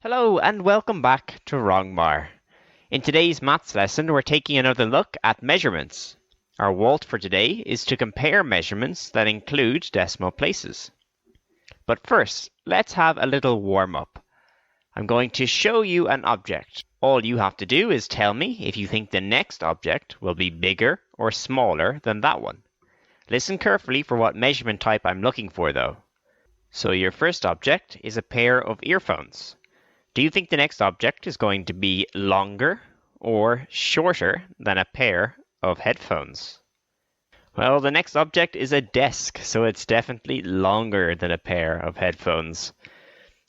Hello and welcome back to Wrongmar. In today's maths lesson, we're taking another look at measurements. Our WALT for today is to compare measurements that include decimal places. But first, let's have a little warm-up. I'm going to show you an object. All you have to do is tell me if you think the next object will be bigger or smaller than that one. Listen carefully for what measurement type I'm looking for though. So your first object is a pair of earphones. Do you think the next object is going to be longer or shorter than a pair of headphones? Well, the next object is a desk, so it's definitely longer than a pair of headphones.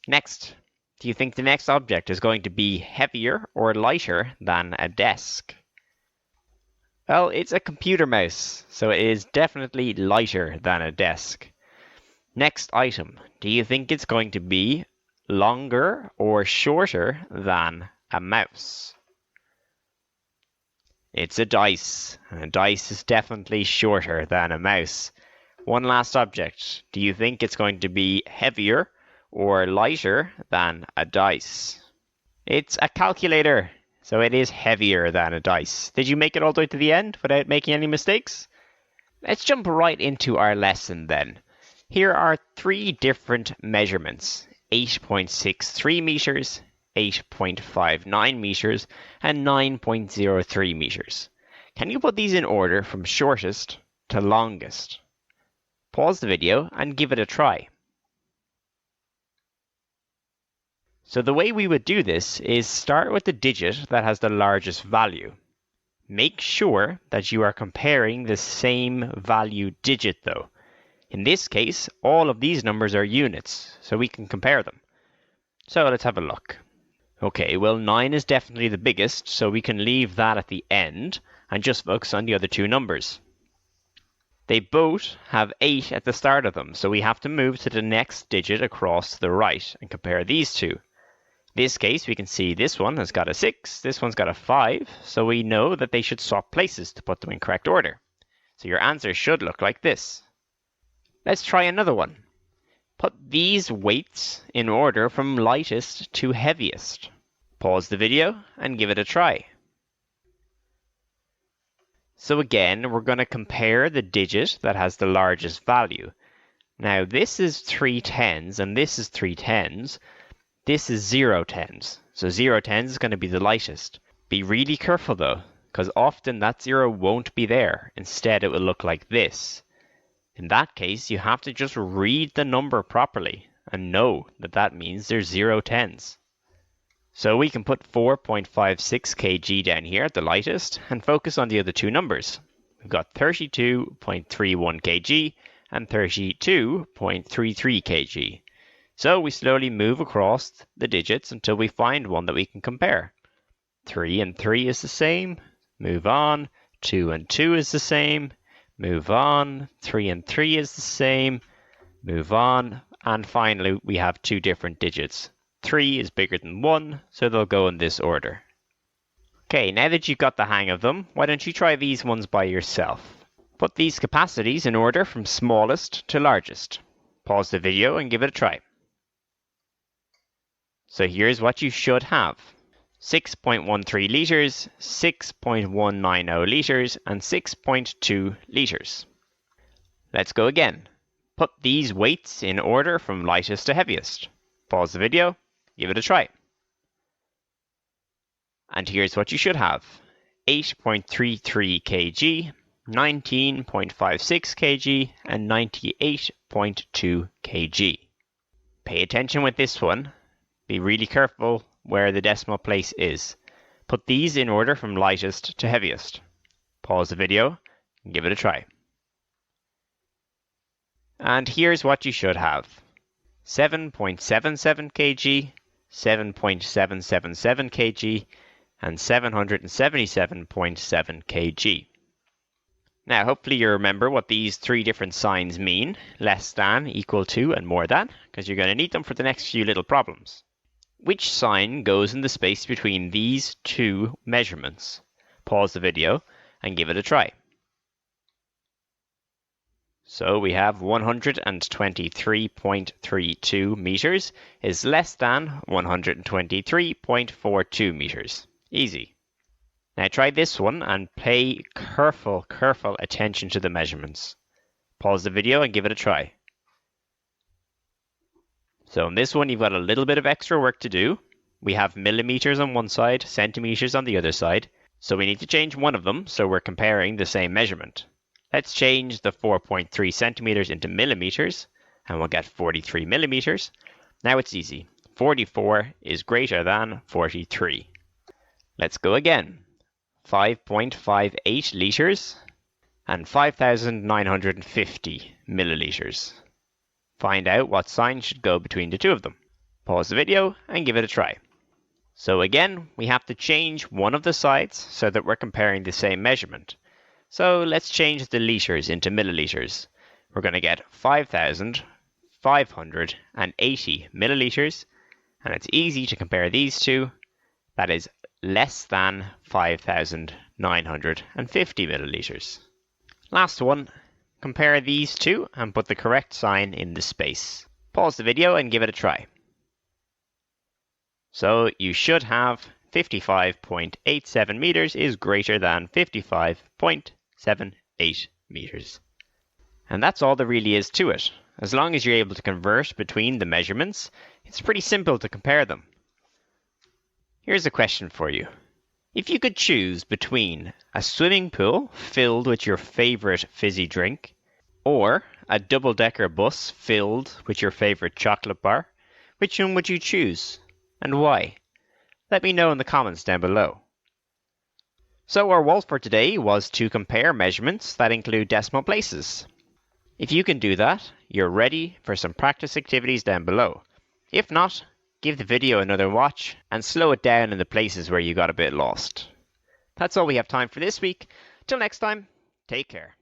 Next, do you think the next object is going to be heavier or lighter than a desk? Well, it's a computer mouse, so it is definitely lighter than a desk. Next item, do you think it's going to be longer or shorter than a mouse? It's a dice. A dice is definitely shorter than a mouse. One last object. Do you think it's going to be heavier or lighter than a dice? It's a calculator, so it is heavier than a dice. Did you make it all the way to the end without making any mistakes? Let's jump right into our lesson then. Here are three different measurements. 8.63 meters, 8.59 meters, and 9.03 meters. Can you put these in order from shortest to longest? Pause the video and give it a try. So the way we would do this is start with the digit that has the largest value. Make sure that you are comparing the same value digit though. In this case, all of these numbers are units, so we can compare them. So let's have a look. Okay, well 9 is definitely the biggest, so we can leave that at the end and just focus on the other two numbers. They both have 8 at the start of them, so we have to move to the next digit across to the right and compare these two. In this case, we can see this one has got a 6, this one's got a 5, so we know that they should swap places to put them in correct order. So your answer should look like this. Let's try another one. Put these weights in order from lightest to heaviest. Pause the video and give it a try. So again, we're going to compare the digit that has the largest value. Now this is 3 tens and this is 3 tens. This is 0 tens. So 0 tens is going to be the lightest. Be really careful though, because often that 0 won't be there. Instead, it will look like this. In that case, you have to just read the number properly and know that that means there's 0 tens. So we can put 4.56 kg down here at the lightest and focus on the other two numbers. We've got 32.31 kg and 32.33 kg. So we slowly move across the digits until we find one that we can compare. 3 and 3 is the same. Move on. 2 and 2 is the same. Move on, 3 and 3 is the same, move on, and finally we have two different digits. 3 is bigger than 1, so they'll go in this order. Okay, now that you've got the hang of them, why don't you try these ones by yourself? Put these capacities in order from smallest to largest. Pause the video and give it a try. So here's what you should have. 6.13 litres, 6.190 litres, and 6.2 litres. Let's go again. Put these weights in order from lightest to heaviest. Pause the video, give it a try. And here's what you should have. 8.33 kg, 19.56 kg, and 98.2 kg. Pay attention with this one. Be really careful where the decimal place is. Put these in order from lightest to heaviest. Pause the video and give it a try. And here's what you should have. 7.77 kg, 7.777 kg, and 777.7 kg. Now hopefully you remember what these three different signs mean. Less than, equal to, and more than, because you're going to need them for the next few little problems. Which sign goes in the space between these two measurements? Pause the video and give it a try. So we have 123.32 meters is less than 123.42 meters. Easy. Now try this one and pay careful attention to the measurements. Pause the video and give it a try. So in this one, you've got a little bit of extra work to do. We have millimeters on one side, centimeters on the other side. So we need to change one of them so we're comparing the same measurement. Let's change the 4.3 centimeters into millimeters and we'll get 43 millimeters. Now it's easy. 44 is greater than 43. Let's go again. 5.58 liters and 5,950 milliliters. Find out what sign should go between the two of them. Pause the video and give it a try. So again, we have to change one of the sides so that we're comparing the same measurement. So let's change the liters into milliliters. We're going to get 5,580 milliliters, and it's easy to compare these two. That is less than 5,950 milliliters. Last one, compare these two and put the correct sign in the space. Pause the video and give it a try. So you should have 55.87 meters is greater than 55.78 meters. And that's all there really is to it. As long as you're able to convert between the measurements, it's pretty simple to compare them. Here's a question for you. If you could choose between a swimming pool filled with your favorite fizzy drink or a double-decker bus filled with your favorite chocolate bar, which one would you choose and why? Let me know in the comments down below. So our WOLF for today was to compare measurements that include decimal places. If you can do that, you're ready for some practice activities down below. If not, give the video another watch and slow it down in the places where you got a bit lost. That's all we have time for this week. Till next time, take care.